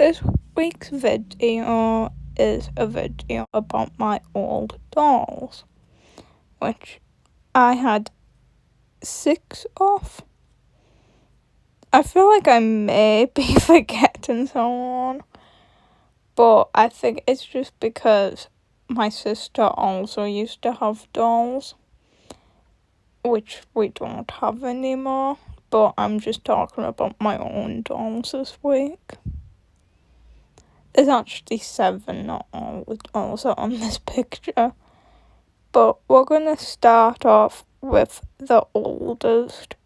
This week's video is a video about my old dolls, which I had 6 of. I feel like I may be forgetting someone, but I think it's just because my sister also used to have dolls, which we don't have anymore, but I'm just talking about my own dolls this week. There's actually 7, not all the dolls are on this picture, but we're going to start off with the oldest.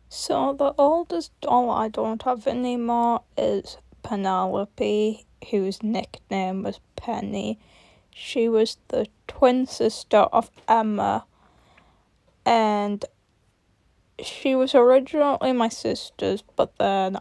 So the oldest doll I don't have anymore is Penelope, whose nickname was Penny. She was the twin sister of Emma, and she was originally my sister's, but then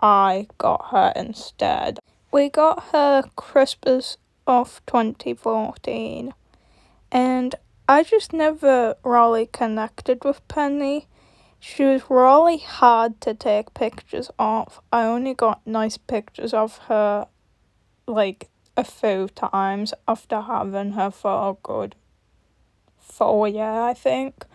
I got her instead. We got her Christmas of 2014, and I just never really connected with Penny. She was really hard to take pictures of. I only got nice pictures of her like a few times after having her for a good 4 years, I think.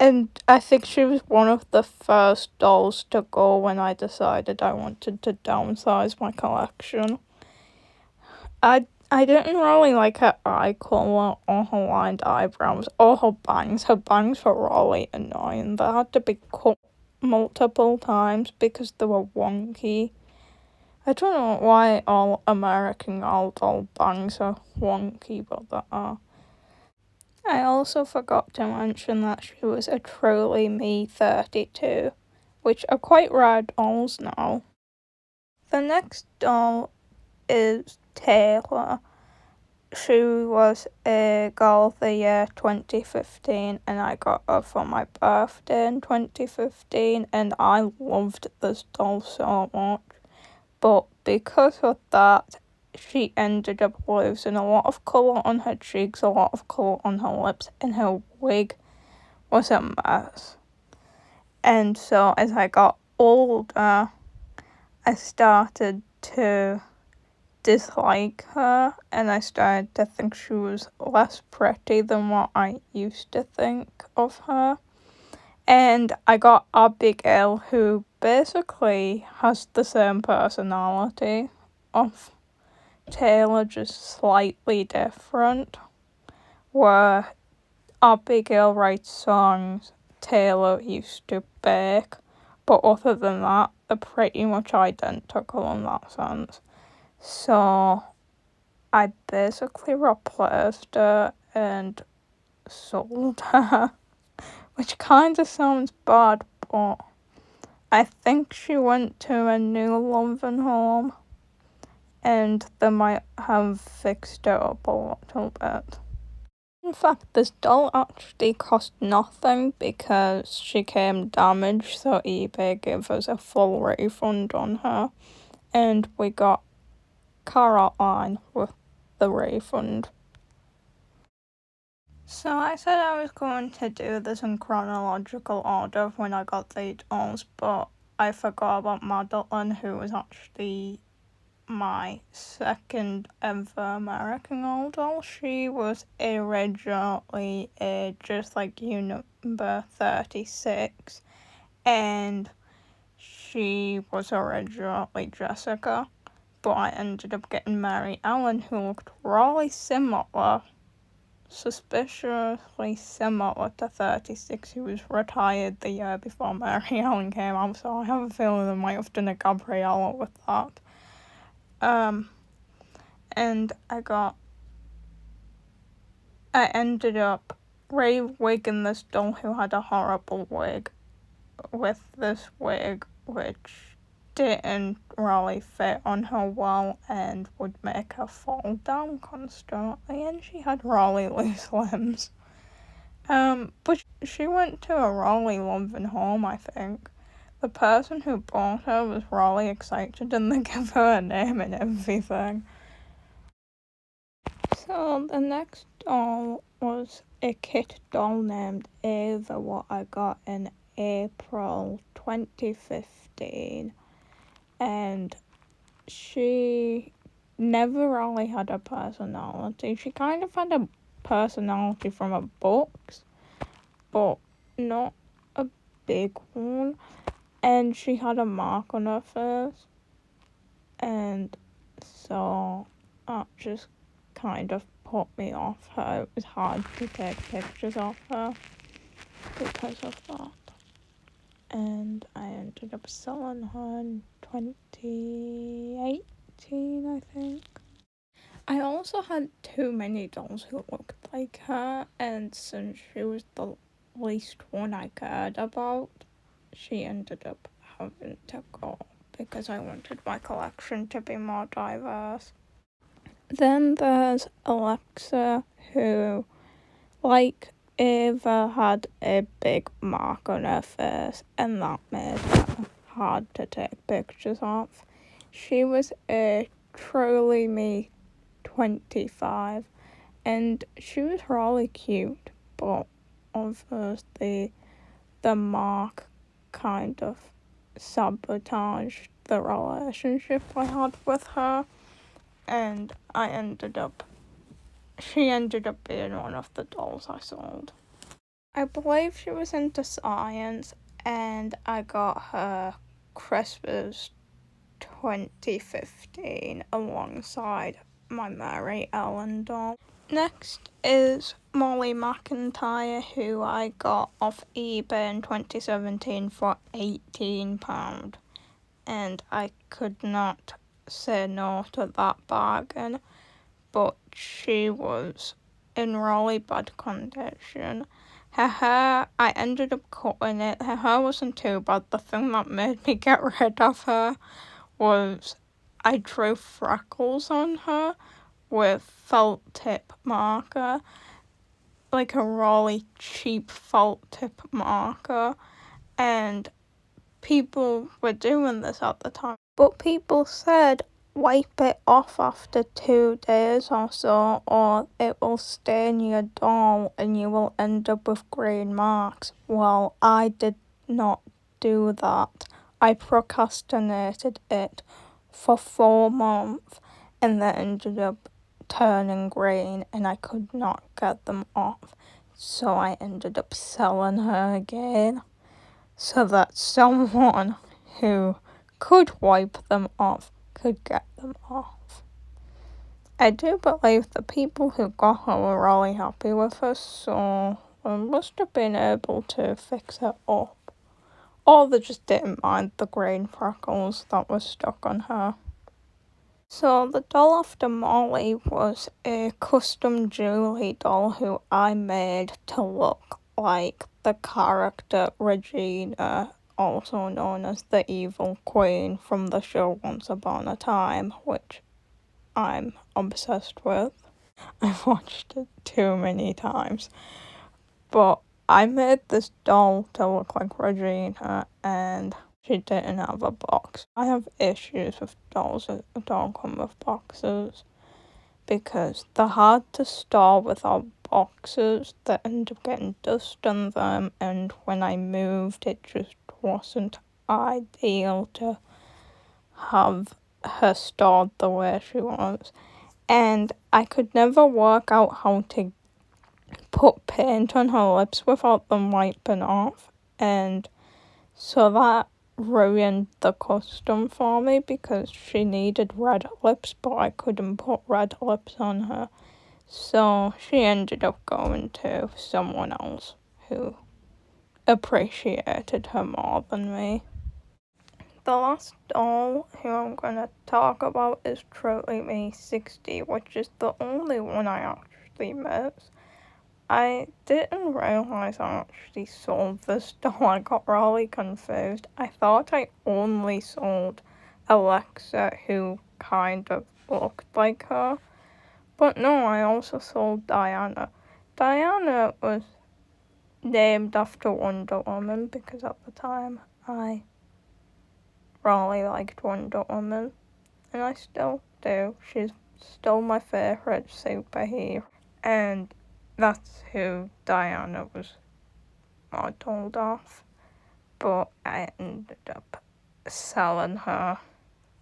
And I think she was one of the first dolls to go when I decided I wanted to downsize my collection. I didn't really like her eye colour or her lined eyebrows or her bangs. Her bangs were really annoying. They had to be cut multiple times because they were wonky. I don't know why all American doll bangs are wonky, but they are. I also forgot to mention that she was a Truly Me 32, which are quite rare dolls now. The next doll is Taylor. She was a girl of the year 2015, and I got her for my birthday in 2015, and I loved this doll so much. But because of that, she ended up losing a lot of colour on her cheeks, a lot of colour on her lips, and her wig was a mess. And so as I got older, I started to dislike her, and I started to think she was less pretty than what I used to think of her. And I got Abigail, who basically has the same personality of Taylor, just slightly different, where Abigail writes songs, Taylor used to bake, but other than that, they're pretty much identical in that sense. So I basically replaced her and sold her, which kind of sounds bad, but I think she went to a new loving home, and they might have fixed it up a little bit. In fact, this doll actually cost nothing because she came damaged, so eBay gave us a full refund on her, and we got Caroline with the refund. So I said I was going to do this in chronological order when I got the dolls, but I forgot about Dotlin, who was actually my second ever American doll. She was originally just like number 36, and she was originally Jessica, but I ended up getting Mary Ellen, who looked really similar, suspiciously similar to 36, who was retired the year before Mary Ellen came out, so I have a feeling they might have done a Gabriella with that. And I ended up re-wigging this doll who had a horrible wig with this wig, which didn't really fit on her well and would make her fall down constantly, and she had really loose limbs. But she went to a really loving home, I think. The person who bought her was really excited, and they gave her a name and everything. So the next doll was a kit doll named Ava, what I got in April 2015, and she never really had a personality. She kind of had a personality from her books, but not a big one. And she had a mark on her face, and so that just kind of put me off her. It was hard to take pictures of her because of that. And I ended up selling her in 2018, I think. I also had too many dolls who looked like her, and since she was the least one I cared about, she ended up having to go because I wanted my collection to be more diverse. Then there's Alexa, who, like Ava, had a big mark on her face, and that made her hard to take pictures of. She was a truly me 25, and she was really cute, but obviously the mark kind of sabotaged the relationship I had with her, and she ended up being one of the dolls I sold. I believe she was into science, and I got her Christmas 2015 alongside my Mary Ellen doll. Next is Molly McIntyre, who I got off eBay in 2017 for £18, and I could not say no to that bargain, but she was in really bad condition. Her hair, I ended up cutting it. Her hair wasn't too bad. The thing that made me get rid of her was I drew freckles on her with felt tip marker, like a really cheap felt tip marker, and people were doing this at the time. But people said wipe it off after 2 days or so, or it will stain your doll and you will end up with green marks. Well, I did not do that. I procrastinated it for 4 months, and then ended up turning green, and I could not get them off. So I ended up selling her again, so that someone who could wipe them off could get them off. I do believe the people who got her were really happy with her, so I must have been able to fix it up. Or they just didn't mind the green freckles that were stuck on her. So the doll after Molly was a custom Julie doll who I made to look like the character Regina, also known as the evil queen from the show Once Upon a Time, which I'm obsessed with. I've watched it too many times. But I made this doll to look like Regina, and she didn't have a box. I have issues with dolls that don't come with boxes because they're hard to store without boxes. They end up getting dust on them, and when I moved, it just wasn't ideal to have her stored the way she was. And I could never work out how to put paint on her lips without them wiping off, and so that ruined the custom for me because she needed red lips, but I couldn't put red lips on her, so she ended up going to someone else who appreciated her more than me. The last doll who I'm going to talk about is Truly Me 60, which is the only one I actually miss. I didn't realise I actually sold this doll. I got really confused. I thought I only sold Alexa, who kind of looked like her. But no, I also sold Diana. Diana was named after Wonder Woman because at the time I really liked Wonder Woman. And I still do. She's still my favourite superhero. And that's who Diana was modelled off. but I ended up selling her.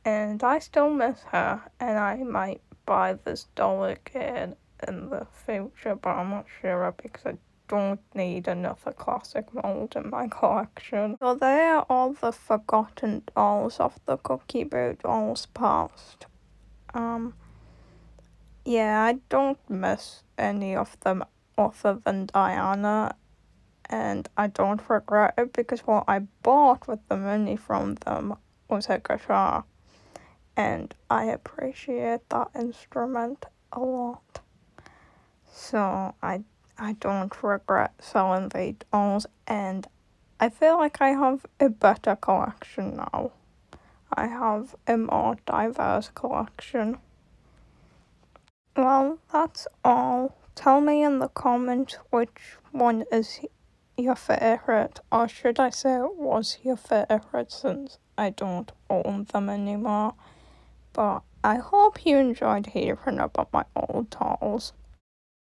And I still miss her, and I might buy this doll again in the future, but I'm not sure because I don't need another classic mold in my collection. So there are all the forgotten dolls of the Cookie Boo Dolls past. Yeah, I don't miss any of them other than Diana, and I don't regret it because what I bought with the money from them was a guitar, and I appreciate that instrument a lot. So I don't regret selling the dolls, and I feel like I have a better collection now. I have a more diverse collection. Well, that's all. Tell me in the comments which one is your favourite, or should I say it was your favourite since I don't own them anymore. But I hope you enjoyed hearing about my old dolls.